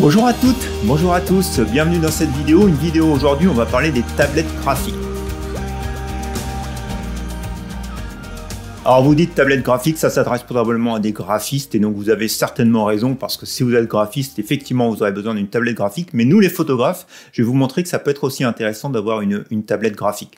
Bonjour à toutes, bonjour à tous, bienvenue dans cette vidéo. Une vidéo aujourd'hui, on va parler des tablettes graphiques. Alors vous dites tablette graphique, ça s'adresse probablement à des graphistes et donc vous avez certainement raison parce que si vous êtes graphiste, effectivement vous aurez besoin d'une tablette graphique, mais nous les photographes, je vais vous montrer que ça peut être aussi intéressant d'avoir une tablette graphique.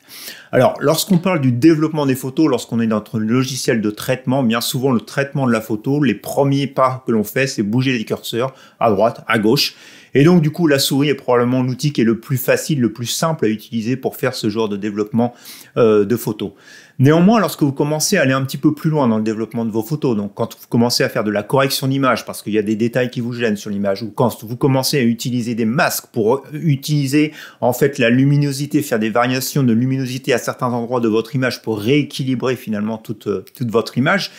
Alors lorsqu'on parle du développement des photos, lorsqu'on est dans notre logiciel de traitement, bien souvent le traitement de la photo, les premiers pas que l'on fait, c'est bouger les curseurs à droite, à gauche. Et donc du coup la souris est probablement l'outil qui est le plus facile, le plus simple à utiliser pour faire ce genre de développement de photos. Néanmoins, lorsque vous commencez à aller un petit peu plus loin dans le développement de vos photos, donc quand vous commencez à faire de la correction d'image parce qu'il y a des détails qui vous gênent sur l'image, ou quand vous commencez à utiliser des masques pour utiliser en fait la luminosité, faire des variations de luminosité à certains endroits de votre image pour rééquilibrer finalement toute votre image,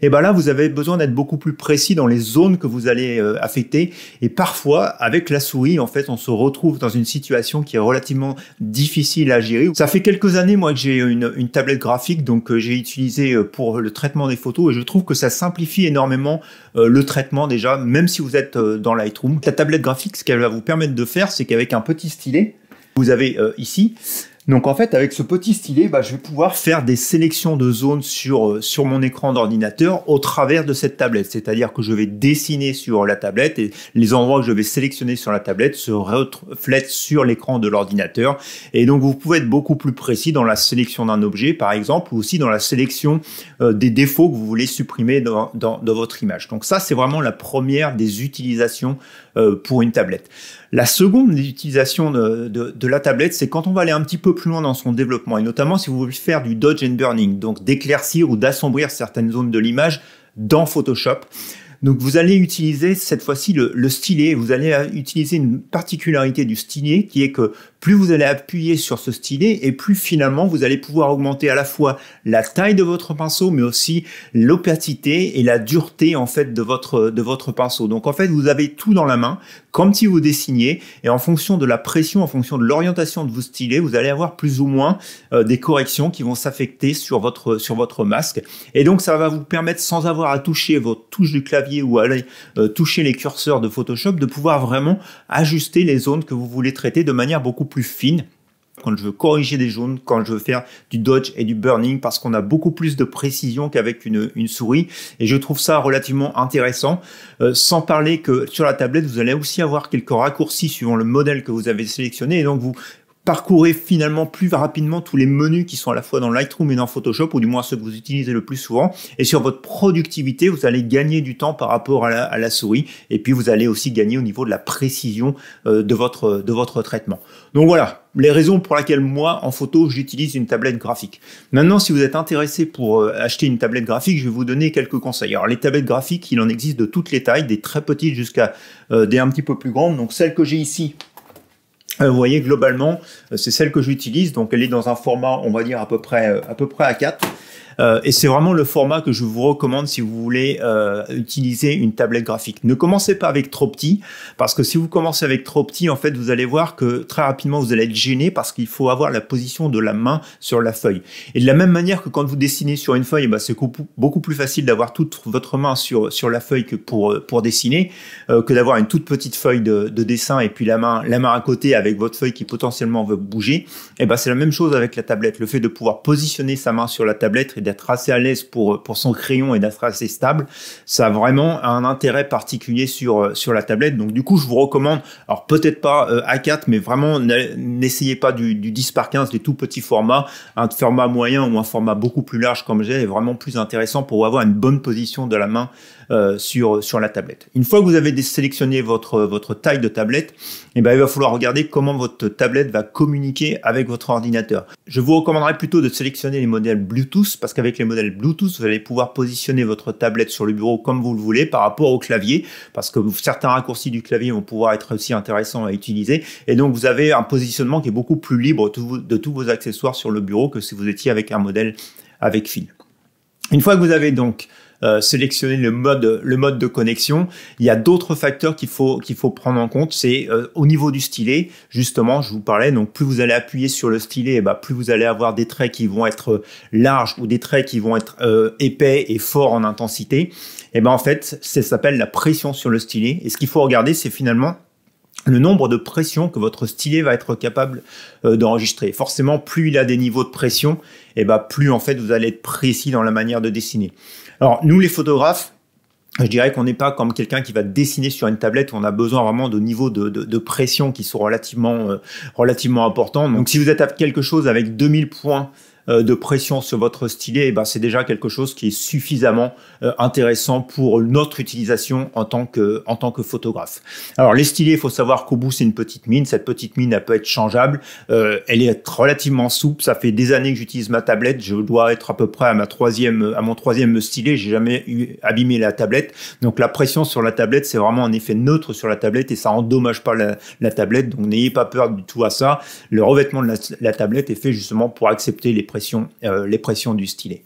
et ben là vous avez besoin d'être beaucoup plus précis dans les zones que vous allez affecter. Et parfois avec la souris en fait on se retrouve dans une situation qui est relativement difficile à gérer. Ça fait quelques années moi que j'ai une tablette graphique donc j'ai utilisé pour le traitement des photos et je trouve que ça simplifie énormément le traitement déjà, même si vous êtes dans Lightroom. La tablette graphique, ce qu'elle va vous permettre de faire, c'est qu'avec un petit stylet, vous avez ici, donc en fait avec ce petit stylet, je vais pouvoir faire des sélections de zones sur mon écran d'ordinateur au travers de cette tablette. C'est-à-dire que je vais dessiner sur la tablette et les endroits que je vais sélectionner sur la tablette se reflètent sur l'écran de l'ordinateur. Et donc vous pouvez être beaucoup plus précis dans la sélection d'un objet par exemple, ou aussi dans la sélection des défauts que vous voulez supprimer dans votre image. Donc ça c'est vraiment la première des utilisations pour une tablette. La seconde utilisation de la tablette, c'est quand on va aller un petit peu plus loin dans son développement, et notamment si vous voulez faire du dodge and burning, donc d'éclaircir ou d'assombrir certaines zones de l'image dans Photoshop. Donc vous allez utiliser cette fois-ci le stylet. Vous allez utiliser une particularité du stylet qui est que plus vous allez appuyer sur ce stylet et plus finalement vous allez pouvoir augmenter à la fois la taille de votre pinceau mais aussi l'opacité et la dureté en fait de votre pinceau. Donc en fait vous avez tout dans la main comme si vous dessiniez et en fonction de la pression, en fonction de l'orientation de vos stylets, vous allez avoir plus ou moins des corrections qui vont s'affecter sur votre masque. Et donc ça va vous permettre sans avoir à toucher votre touche du clavier ou aller toucher les curseurs de Photoshop de pouvoir vraiment ajuster les zones que vous voulez traiter de manière beaucoup plus fine. Quand je veux corriger des zones, quand je veux faire du dodge et du burning, parce qu'on a beaucoup plus de précision qu'avec une souris, et je trouve ça relativement intéressant, sans parler que sur la tablette, vous allez aussi avoir quelques raccourcis suivant le modèle que vous avez sélectionné, et donc vous parcourez finalement plus rapidement tous les menus qui sont à la fois dans Lightroom et dans Photoshop, ou du moins ceux que vous utilisez le plus souvent. Et sur votre productivité, vous allez gagner du temps par rapport à la souris. Et puis vous allez aussi gagner au niveau de la précision de votre traitement. Donc voilà, les raisons pour lesquelles moi, en photo, j'utilise une tablette graphique. Maintenant, si vous êtes intéressé pour acheter une tablette graphique, je vais vous donner quelques conseils. Alors les tablettes graphiques, il en existe de toutes les tailles, des très petites jusqu'à des un petit peu plus grandes. Donc celle que j'ai ici, vous voyez, globalement, c'est celle que j'utilise. Donc, elle est dans un format, on va dire, à peu près A4. Et c'est vraiment le format que je vous recommande si vous voulez utiliser une tablette graphique. Ne commencez pas avec trop petit, parce que si vous commencez avec trop petit, en fait, vous allez voir que très rapidement, vous allez être gêné parce qu'il faut avoir la position de la main sur la feuille. Et de la même manière que quand vous dessinez sur une feuille, c'est beaucoup plus facile d'avoir toute votre main sur la feuille que pour dessiner, que d'avoir une toute petite feuille de dessin et puis la main à côté avec votre feuille qui potentiellement veut bouger. Et c'est la même chose avec la tablette. Le fait de pouvoir positionner sa main sur la tablette et d'être assez à l'aise pour son crayon et d'être assez stable, ça a vraiment un intérêt particulier sur la tablette. Donc du coup, je vous recommande, alors peut-être pas A4, mais vraiment n'essayez pas du 10 par 15, des tout petits formats. Un format moyen ou un format beaucoup plus large comme j'ai est vraiment plus intéressant pour avoir une bonne position de la main sur la tablette. Une fois que vous avez sélectionné votre taille de tablette, il va falloir regarder comment votre tablette va communiquer avec votre ordinateur. Je vous recommanderais plutôt de sélectionner les modèles Bluetooth parce qu'avec les modèles Bluetooth, vous allez pouvoir positionner votre tablette sur le bureau comme vous le voulez par rapport au clavier, parce que certains raccourcis du clavier vont pouvoir être aussi intéressants à utiliser, et donc vous avez un positionnement qui est beaucoup plus libre de tous vos accessoires sur le bureau que si vous étiez avec un modèle avec fil. Une fois que vous avez donc sélectionner le mode de connexion, il y a d'autres facteurs qu'il faut prendre en compte. C'est au niveau du stylet, justement, je vous parlais, donc plus vous allez appuyer sur le stylet, plus vous allez avoir des traits qui vont être larges ou des traits qui vont être épais et forts en intensité. Et en fait, ça s'appelle la pression sur le stylet. Et ce qu'il faut regarder, c'est finalement le nombre de pressions que votre stylet va être capable d'enregistrer. Forcément, plus il a des niveaux de pression, et ben plus en fait vous allez être précis dans la manière de dessiner. Alors nous les photographes, je dirais qu'on n'est pas comme quelqu'un qui va dessiner sur une tablette où on a besoin vraiment de niveaux de pression qui sont relativement importants. Donc si vous êtes à quelque chose avec 2000 points de pression sur votre stylet, ben c'est déjà quelque chose qui est suffisamment intéressant pour notre utilisation en tant que photographe. Alors les stylets, il faut savoir qu'au bout c'est une petite mine. Cette petite mine, elle peut être changeable. Elle est relativement souple. Ça fait des années que j'utilise ma tablette. Je dois être à peu près à mon troisième stylet. J'ai jamais abîmé la tablette. Donc la pression sur la tablette, c'est vraiment un effet neutre sur la tablette et ça endommage pas la tablette. Donc n'ayez pas peur du tout à ça. Le revêtement de la tablette est fait justement pour accepter les pressions du stylet.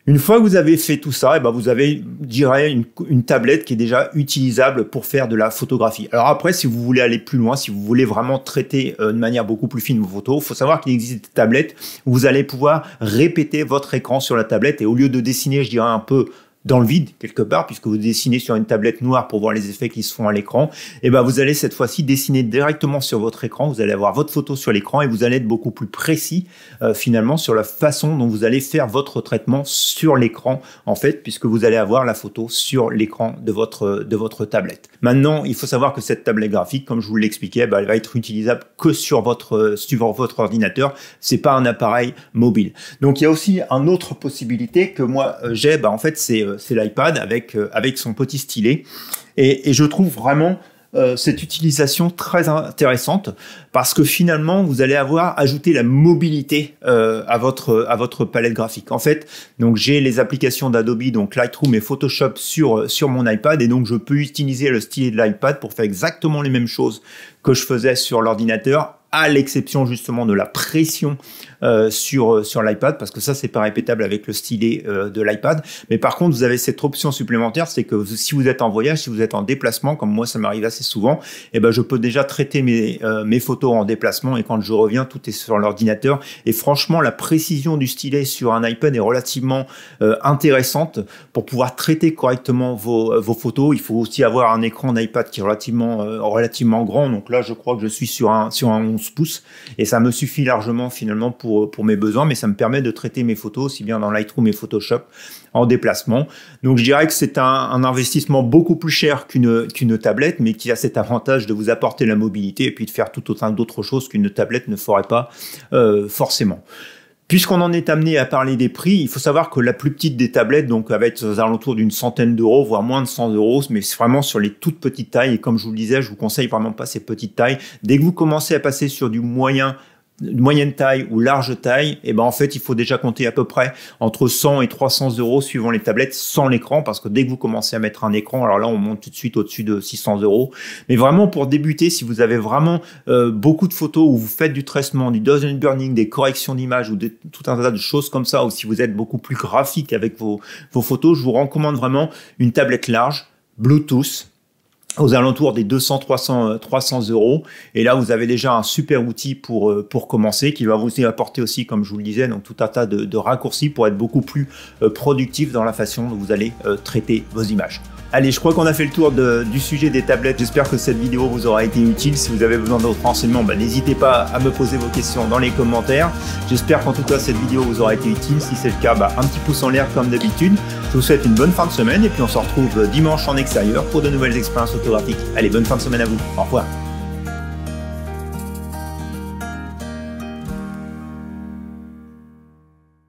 Une fois que vous avez fait tout ça, et ben vous avez, je dirais, une tablette qui est déjà utilisable pour faire de la photographie. Alors après, si vous voulez aller plus loin, si vous voulez vraiment traiter de manière beaucoup plus fine vos photos, il faut savoir qu'il existe des tablettes où vous allez pouvoir répéter votre écran sur la tablette et au lieu de dessiner, je dirais, un peu dans le vide quelque part, puisque vous dessinez sur une tablette noire pour voir les effets qui se font à l'écran, et ben vous allez cette fois-ci dessiner directement sur votre écran, vous allez avoir votre photo sur l'écran et vous allez être beaucoup plus précis finalement sur la façon dont vous allez faire votre traitement sur l'écran en fait, puisque vous allez avoir la photo sur l'écran de votre tablette. Maintenant, il faut savoir que cette tablette graphique, comme je vous l'expliquais, elle va être utilisable que sur votre ordinateur, c'est pas un appareil mobile. Donc il y a aussi une autre possibilité que moi j'ai, en fait c'est l'iPad avec son petit stylet. Et je trouve vraiment cette utilisation très intéressante parce que finalement, vous allez avoir ajouté la mobilité à votre palette graphique. En fait, donc j'ai les applications d'Adobe, donc Lightroom et Photoshop sur mon iPad et donc je peux utiliser le stylet de l'iPad pour faire exactement les mêmes choses que je faisais sur l'ordinateur, à l'exception justement de la pression sur l'iPad, parce que ça c'est pas répétable avec le stylet de l'iPad. Mais par contre, vous avez cette option supplémentaire, c'est que si vous êtes en voyage, si vous êtes en déplacement, comme moi ça m'arrive assez souvent, et ben je peux déjà traiter mes photos en déplacement et quand je reviens, tout est sur l'ordinateur. Et franchement, la précision du stylet sur un iPad est relativement intéressante pour pouvoir traiter correctement vos photos. Il faut aussi avoir un écran d'iPad qui est relativement grand. Donc là, je crois que je suis sur un 11 pouces et ça me suffit largement finalement pour mes besoins, mais ça me permet de traiter mes photos aussi bien dans Lightroom et Photoshop en déplacement. Donc je dirais que c'est un investissement beaucoup plus cher qu'une tablette, mais qui a cet avantage de vous apporter la mobilité et puis de faire tout autant d'autres choses qu'une tablette ne ferait pas forcément. Puisqu'on en est amené à parler des prix, il faut savoir que la plus petite des tablettes, donc va être aux alentours d'une centaine d'euros, voire moins de 100 euros, mais c'est vraiment sur les toutes petites tailles. Et comme je vous le disais, je vous conseille vraiment pas ces petites tailles. Dès que vous commencez à passer sur du moyenne taille ou large taille, et ben en fait il faut déjà compter à peu près entre 100 et 300 euros suivant les tablettes sans l'écran, parce que dès que vous commencez à mettre un écran, alors là on monte tout de suite au-dessus de 600 euros. Mais vraiment pour débuter, si vous avez vraiment beaucoup de photos où vous faites du traitement, du dose and burning, des corrections d'image ou tout un tas de choses comme ça, ou si vous êtes beaucoup plus graphique avec vos photos, je vous recommande vraiment une tablette large, Bluetooth, aux alentours des 200-300 euros. Et là, vous avez déjà un super outil pour commencer, qui va vous apporter aussi, comme je vous le disais, donc tout un tas de raccourcis pour être beaucoup plus productif dans la façon dont vous allez traiter vos images. Allez, je crois qu'on a fait le tour du sujet des tablettes. J'espère que cette vidéo vous aura été utile. Si vous avez besoin d'autres renseignements, n'hésitez pas à me poser vos questions dans les commentaires. J'espère qu'en tout cas, cette vidéo vous aura été utile. Si c'est le cas, un petit pouce en l'air comme d'habitude. Je vous souhaite une bonne fin de semaine et puis on se retrouve dimanche en extérieur pour de nouvelles expériences photographiques. Allez, bonne fin de semaine à vous. Au revoir.